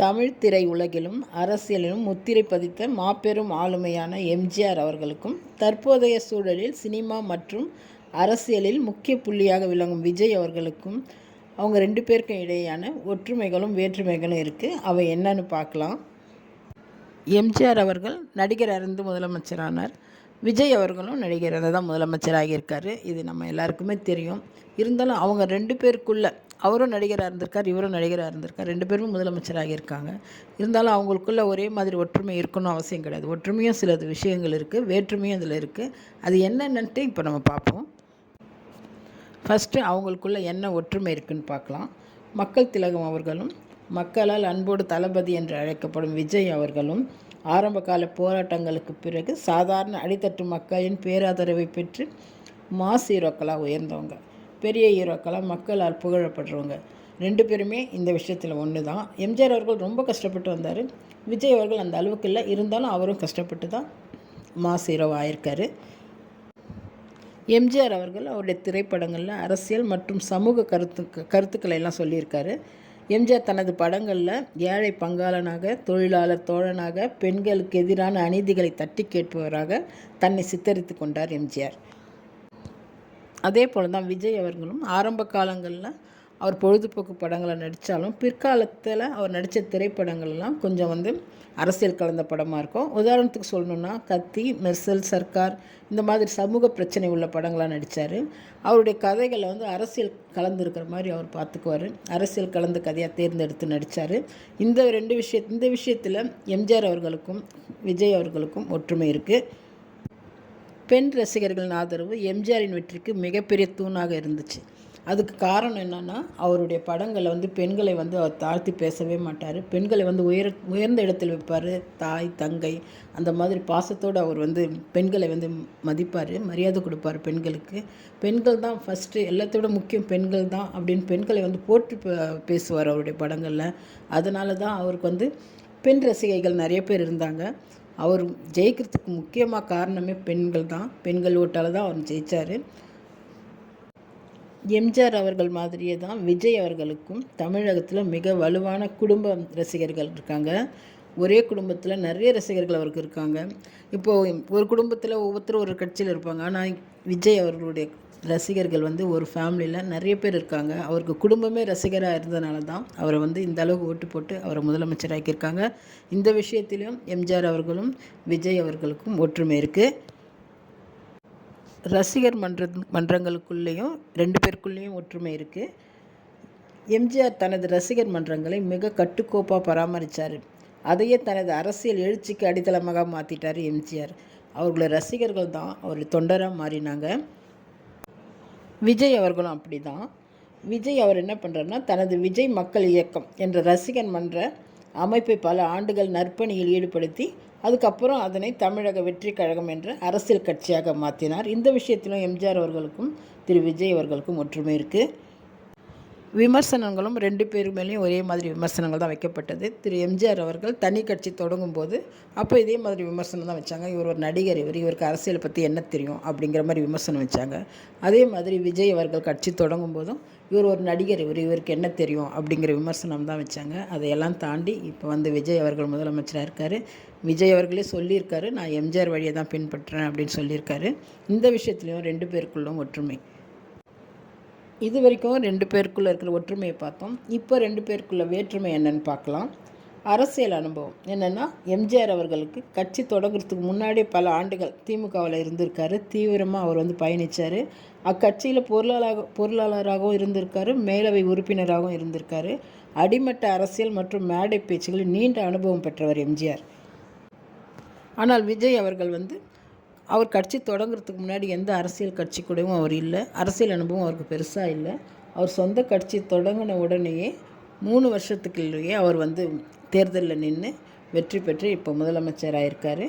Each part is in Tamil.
தமிழ் திரை உலகிலும் அரசியலிலும் முத்திரை பதித்த மாபெரும் ஆளுமையான எம்ஜிஆர் அவர்களுக்கும், தற்போதைய சூழலில் சினிமா மற்றும் அரசியலில் முக்கிய புள்ளியாக விளங்கும் விஜய் அவர்களுக்கும் அவங்க 2 பேருக்கும் இடையேயான ஒற்றுமைகளும் வேற்றுமைகளும் இருக்குது. அவை என்னன்னு பார்க்கலாம். எம்ஜிஆர் அவர்கள் நடிகராக இருந்து முதலமைச்சரானார். விஜய் அவர்களும் நடிகர் தான் முதலமைச்சராக இருக்கார். இது நம்ம எல்லாருக்குமே தெரியும். இருந்தாலும் அவங்க 2 பேருக்குள்ள அவரும் நடிகராக இருந்திருக்கார், இவரும் நடிகராக இருந்திருக்கார். 2 பேருமே முதலமைச்சராக இருக்காங்க. இருந்தாலும் அவங்களுக்குள்ள ஒரே மாதிரி ஒற்றுமை இருக்கணும் அவசியம் கிடையாது. ஒற்றுமையும் சிலது விஷயங்கள் இருக்குது, வேற்றுமையும் இதில் இருக்குது. அது என்னென்னட்டு இப்போ நம்ம பார்ப்போம். ஃபஸ்ட்டு அவங்களுக்குள்ள என்ன ஒற்றுமை இருக்குதுன்னு பார்க்கலாம். மக்கள் திலகம் அவர்களும், மக்களால் அன்போடு தளபதி என்று அழைக்கப்படும் விஜய் அவர்களும் ஆரம்ப கால போராட்டங்களுக்கு பிறகு சாதாரண அடித்தட்டு மக்களின் பேராதரவை பெற்று மாஸ் ஹீரோக்களாக உயர்ந்தவங்க, பெரிய ஹீரோக்களாக மக்களால் புகழப்படுறவங்க. 2 பேருமே இந்த விஷயத்தில் ஒன்று தான். எம்ஜிஆர் அவர்கள் ரொம்ப கஷ்டப்பட்டு வந்தார். விஜய் அவர்கள் அந்த அளவுக்கு இல்லை, இருந்தாலும் அவரும் கஷ்டப்பட்டு தான் மாஸ் ஹீரோவாக ஆயிருக்காரு. எம்ஜிஆர் அவர்கள் அவருடைய திரைப்படங்களில் அரசியல் மற்றும் சமூக கருத்துக்களை எல்லாம் சொல்லியிருக்காரு. எம்ஜிஆர் தனது படங்களில் ஏழை பங்காளனாக, தொழிலாளர் தோழனாக, பெண்களுக்கு எதிரான அநீதிகளை தட்டி கேட்பவராக தன்னை சித்தரித்து கொண்டார் எம்ஜிஆர். அதே போல் தான் விஜய் அவர்களும் ஆரம்ப காலங்களில் அவர் பொழுதுபோக்கு படங்களை நடித்தாலும், பிற்காலத்தில் அவர் நடித்த திரைப்படங்கள்லாம் கொஞ்சம் அரசியல் கலந்த படமாக இருக்கும். உதாரணத்துக்கு சொல்லணுன்னா கத்தி, மெர்சல், சர்க்கார் இந்த மாதிரி சமூக பிரச்சனை உள்ள படங்களாக நடித்தார். அவருடைய கதைகளை அரசியல் கலந்துருக்கிற மாதிரி அவர் பார்த்துக்குவார். அரசியல் கலந்த கதையாக தேர்ந்தெடுத்து நடித்தார். இந்த விஷயத்தில் எம்ஜிஆர் அவர்களுக்கும் விஜய் அவர்களுக்கும் ஒற்றுமை இருக்குது. பெண் ரசிகர்களின் ஆதரவு எம்ஜிஆரின் வெற்றிக்கு மிகப்பெரிய தூணாக இருந்துச்சு. அதுக்கு காரணம் என்னென்னா, அவருடைய படங்களை பெண்களை அவர் தாழ்த்தி பேசவே மாட்டார். பெண்களை உயர்ந்த இடத்தில் வைப்பார். தாய், தங்கை அந்த மாதிரி பாசத்தோடு அவர் பெண்களை மதிப்பார், மரியாதை கொடுப்பார். பெண்களுக்கு பெண்கள் தான் ஃபஸ்ட்டு, எல்லாத்தோட முக்கியம் பெண்கள் தான் அப்படின்னு பெண்களை போற்றி பேசுவார் அவருடைய படங்களில். அதனால தான் அவருக்கு பெண் ரசிகைகள் நிறைய பேர் இருந்தாங்க. அவர் ஜெயிக்கிறதுக்கு முக்கியமாக காரணமே பெண்கள் தான். பெண்கள் ஓட்டால் தான் அவர் ஜெயித்தார். எம்ஜிஆர் அவர்கள் மாதிரியே தான் விஜய் அவர்களுக்கும் தமிழகத்தில் மிக வலுவான குடும்ப ரசிகர்கள் இருக்காங்க. ஒரே குடும்பத்தில் நிறைய ரசிகர்கள் அவருக்கு இருக்காங்க. இப்போது ஒரு குடும்பத்தில் ஒவ்வொருத்தரும் ஒரு கட்சியில் இருப்பாங்க. ஆனால் விஜய் அவர்களுடைய ரசிகர்கள் ஒரு ஃபேமிலியில் நிறைய பேர் இருக்காங்க. அவருக்கு குடும்பமே ரசிகராக இருந்ததுனால தான் அவரை இந்த அளவுக்கு ஓட்டு போட்டு அவரை முதலமைச்சராக்கியிருக்காங்க. இந்த விஷயத்திலும் எம்ஜிஆர் அவர்களும் விஜய் அவர்களுக்கும் ஒற்றுமை இருக்குது. ரசிகர் மன்றங்களுக்குள்ளேயும் 2 பேருக்குள்ளேயும் ஒற்றுமை இருக்குது. எம்ஜிஆர் தனது ரசிகர் மன்றங்களை மிக கட்டுக்கோப்பாக பராமரித்தார். அதையே தனது அரசியல் எழுச்சிக்கு அடித்தளமாக மாற்றிட்டார் எம்ஜிஆர். அவர்களோட ரசிகர்கள் தான் அவருடைய தொண்டராக மாறினாங்க. விஜய் அவர்களும் அப்படி தான். விஜய் அவர் என்ன பண்ணுறாருன்னா, தனது விஜய் மக்கள் இயக்கம் என்ற ரசிகர் மன்ற அமைப்பை பல ஆண்டுகள் நற்பணியில் ஈடுபடுத்தி அதுக்கப்புறம் அதனை தமிழக வெற்றி கழகம் என்ற அரசியல் கட்சியாக மாற்றினார். இந்த விஷயத்திலும் எம்ஜிஆர் அவர்களுக்கும் திரு விஜய் அவர்களுக்கும் ஒற்றுமை இருக்குது. விமர்சனங்களும் 2 பேர் மேலேயும் ஒரே மாதிரி விமர்சனங்கள் தான் வைக்கப்பட்டது. திரு எம்ஜிஆர் அவர்கள் தனி கட்சி தொடங்கும் போது அப்போ இதே மாதிரி விமர்சனம் தான் வச்சாங்க. இவர் ஒரு நடிகர், இவருக்கு அரசியலை பற்றி என்ன தெரியும் அப்படிங்கிற மாதிரி விமர்சனம் வச்சாங்க. அதே மாதிரி விஜய் அவர்கள் கட்சி தொடங்கும் போதும் இவர் ஒரு நடிகர், இவருக்கு என்ன தெரியும் அப்படிங்கிற விமர்சனம் தான் வச்சாங்க. அதையெல்லாம் தாண்டி இப்போ விஜய் அவர்கள் முதலமைச்சராக இருக்கார். விஜய் அவர்களே சொல்லியிருக்காரு, நான் எம்ஜிஆர் வழியை தான் பின்பற்றுறேன் அப்படின்னு சொல்லியிருக்காரு. இந்த விஷயத்துலையும் 2 பேருக்குள்ளும் ஒற்றுமை. இது வரைக்கும் 2 பேருக்குள்ளே இருக்கிற ஒற்றுமையை பார்த்தோம். இப்போ 2 பேருக்குள்ள வேற்றுமை என்னன்னு பார்க்கலாம். அரசியல் அனுபவம் என்னென்னா, எம்ஜிஆர் அவர்களுக்கு கட்சி தொடங்குறதுக்கு முன்னாடி பல ஆண்டுகள் திமுகவில் இருந்திருக்காரு. தீவிரமாக அவர் பயணித்தார். அக்கட்சியில் பொருளாளராகவும் இருந்திருக்காரு, மேலவை உறுப்பினராகவும் இருந்திருக்காரு. அடிமட்ட அரசியல் மற்றும் மேடை பேச்சுகளில் நீண்ட அனுபவம் பெற்றவர் எம்ஜிஆர். ஆனால் விஜய் அவர்கள் அவர் கட்சி தொடங்குறதுக்கு முன்னாடி எந்த அரசியல் கட்சி கூடவும் அவர் இல்லை. அரசியல் அனுபவம் அவருக்கு பெருசாக இல்லை. அவர் சொந்த கட்சி தொடங்கின உடனேயே 3 வருஷத்துக்குள்ளேயே அவர் தேர்தலில் நின்று வெற்றி பெற்று இப்போ முதலமைச்சராக இருக்கார்.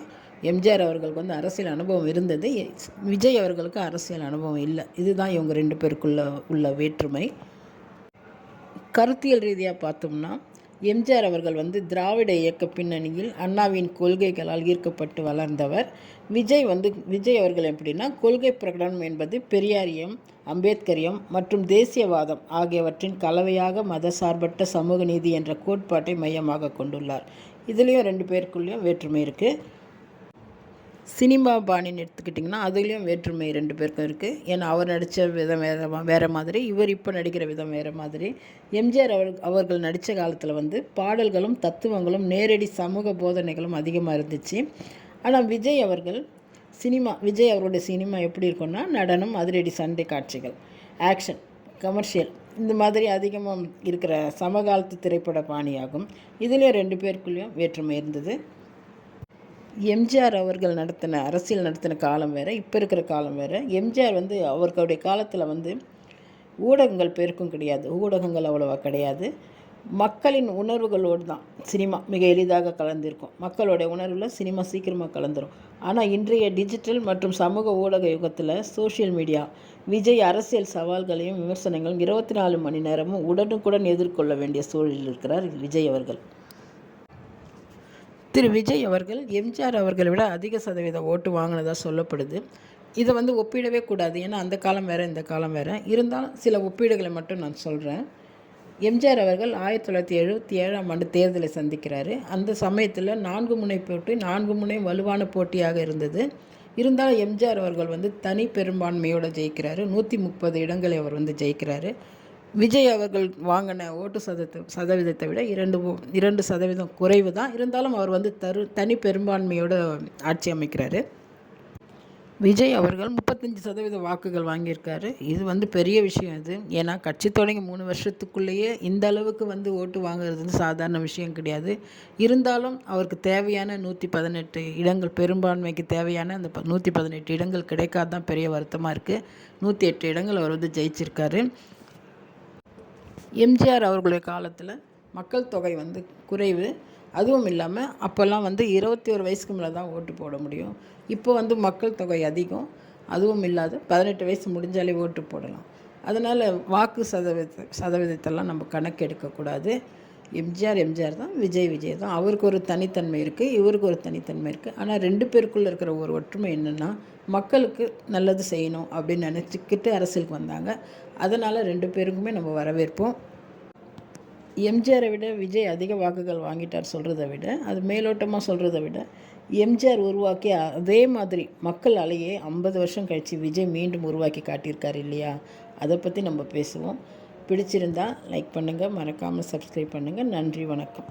எம்ஜிஆர் அவர்களுக்கு அரசியல் அனுபவம் இருந்தது, விஜய் அவர்களுக்கு அரசியல் அனுபவம் இல்லை. இதுதான் இவங்க 2 பேருக்குள்ள உள்ள வேற்றுமை. கருத்தியல் ரீதியாக பார்த்தோம்னா, எம்ஜிஆர் அவர்கள் திராவிட இயக்க பின்னணியில் அண்ணாவின் கொள்கைகளால் ஈர்க்கப்பட்டு வளர்ந்தவர். விஜய் அவர்கள் எப்படின்னா, கொள்கை பிரகடனம் என்பது பெரியாரியம், அம்பேத்கரியம் மற்றும் தேசியவாதம் ஆகியவற்றின் கலவையாக மதசார்பற்ற சமூக நீதி என்ற கோட்பாட்டை மையமாக கொண்டுள்ளார். இதுலேயும் 2 பேருக்குள்ளேயும் வேற்றுமை இருக்குது. சினிமா பாணின்னு எடுத்துக்கிட்டிங்கன்னா அதுலேயும் வேற்றுமை 2 பேருக்கும் இருக்குது. ஏன்னா அவர் நடித்த விதம் வேறு மாதிரி, இவர் இப்போ நடிக்கிற விதம் வேறு மாதிரி. எம்ஜிஆர் அவர்கள் நடித்த காலத்தில் வந்து பாடல்களும் தத்துவங்களும் நேரடி சமூக போதனைகளும் அதிகமாக இருந்துச்சு. ஆனால் விஜய் அவருடைய சினிமா எப்படி இருக்குன்னா நடனம், அதிரடி சண்டை காட்சிகள், ஆக்ஷன், கமர்ஷியல் இந்த மாதிரி அதிகமாக இருக்கிற சமகாலத்து திரைப்பட பாணியாகும். இதுலேயும் 2 பேருக்குள்ளேயும் வேற்றுமை இருந்தது. எம்ஜிஆர் அவர்கள் அரசியல் நடத்தின காலம் வேறு, இப்போ இருக்கிற காலம் வேறு. எம்ஜிஆர் வந்து அவர்களுடைய காலத்தில் வந்து ஊடகங்கள் பெருக்கும் கிடையாது, ஊடகங்கள் அவ்வளோவா கிடையாது. மக்களின் உணர்வுகளோடு தான் சினிமா மிக எளிதாக கலந்திருக்கும். மக்களுடைய உணர்வில் சினிமா சீக்கிரமாக கலந்துரும். ஆனால் இன்றைய டிஜிட்டல் மற்றும் சமூக ஊடக யுகத்தில் சோஷியல் மீடியா விஜய் அரசியல் சவால்களையும் விமர்சனங்களும் 24 மணி நேரமும் உடனுக்குடன் எதிர்கொள்ள வேண்டிய சூழலில் இருக்கிறார் விஜய் அவர்கள். திரு விஜய் அவர்கள் எம்ஜிஆர் அவர்களை விட அதிக சதவீத ஓட்டு வாங்கினதாக சொல்லப்படுது. இதை வந்து ஒப்பிடவே கூடாது, ஏன்னா அந்த காலம் வேறு இந்த காலம் வேறு. இருந்தாலும் சில ஒப்பீடுகளை மட்டும் நான் சொல்கிறேன். எம்ஜிஆர் அவர்கள் 1977ஆம் ஆண்டு தேர்தலை சந்திக்கிறாரு. அந்த சமயத்தில் 4 முனை போட்டி, 4 முனை வலுவான போட்டியாக இருந்தது. இருந்தாலும் எம்ஜிஆர் அவர்கள் வந்து தனி பெரும்பான்மையோடு ஜெயிக்கிறாரு. 130 இடங்களை அவர் வந்து ஜெயிக்கிறாரு. விஜய் அவர்கள் வாங்கின ஓட்டு சதவீதத்தை விட 2% குறைவு தான். இருந்தாலும் அவர் வந்து தனி பெரும்பான்மையோடு ஆட்சி அமைக்கிறாரு. விஜய் அவர்கள் 35% வாக்குகள் வாங்கியிருக்காரு. இது வந்து பெரிய விஷயம் இது. ஏன்னா கட்சி தொடங்கி 3 வருஷத்துக்குள்ளேயே இந்த அளவுக்கு வந்து ஓட்டு வாங்குறது வந்து சாதாரண விஷயம் கிடையாது. இருந்தாலும் அவருக்கு தேவையான 118 இடங்கள், பெரும்பான்மைக்கு தேவையான அந்த 118 இடங்கள் கிடைக்காதான் பெரிய வருத்தமாக இருக்குது. 108 இடங்கள் அவர் வந்து ஜெயிச்சிருக்காரு. எம்ஜிஆர் அவர்களுடைய காலத்தில் மக்கள் தொகை வந்து குறைவு. அதுவும் இல்லாமல் அப்போல்லாம் வந்து 21 வயசுக்கு மேலே தான் ஓட்டு போட முடியும். இப்போ வந்து மக்கள் தொகை அதிகம். அதுவும் இல்லாத 18 வயசு முடிஞ்சாலே ஓட்டு போடலாம். அதனால் வாக்கு சதவீதத்தெல்லாம் நம்ம கணக்கு எடுக்கக்கூடாது. எம்ஜிஆர் தான், விஜய் தான். அவருக்கு ஒரு தனித்தன்மை இருக்குது, இவருக்கு ஒரு தனித்தன்மை இருக்குது. ஆனால் 2 பேருக்குள்ளே இருக்கிற ஒரு ஒற்றுமை என்னென்னா, மக்களுக்கு நல்லது செய்யணும் அப்படின்னு நினச்சிக்கிட்டு அரசியலுக்கு வந்தாங்க. அதனால் 2 பேருக்குமே நம்ம வரவேற்போம். எம்ஜிஆரை விட விஜய் அதிக வாக்குகள் வாங்கிட்டார் சொல்கிறத விட, அது மேலோட்டமாக சொல்கிறத விட, எம்ஜிஆர் உருவாக்கி அதே மாதிரி மக்கள் அலையே 50 வருஷம் கழித்து விஜய் மீண்டும் உருவாக்கி காட்டியிருக்காரு இல்லையா? அதை பற்றி நம்ம பேசுவோம். பிடிச்சிருந்தால் லைக் பண்ணுங்கள், மறக்காமல் சப்ஸ்கிரைப் பண்ணுங்கள். நன்றி, வணக்கம்.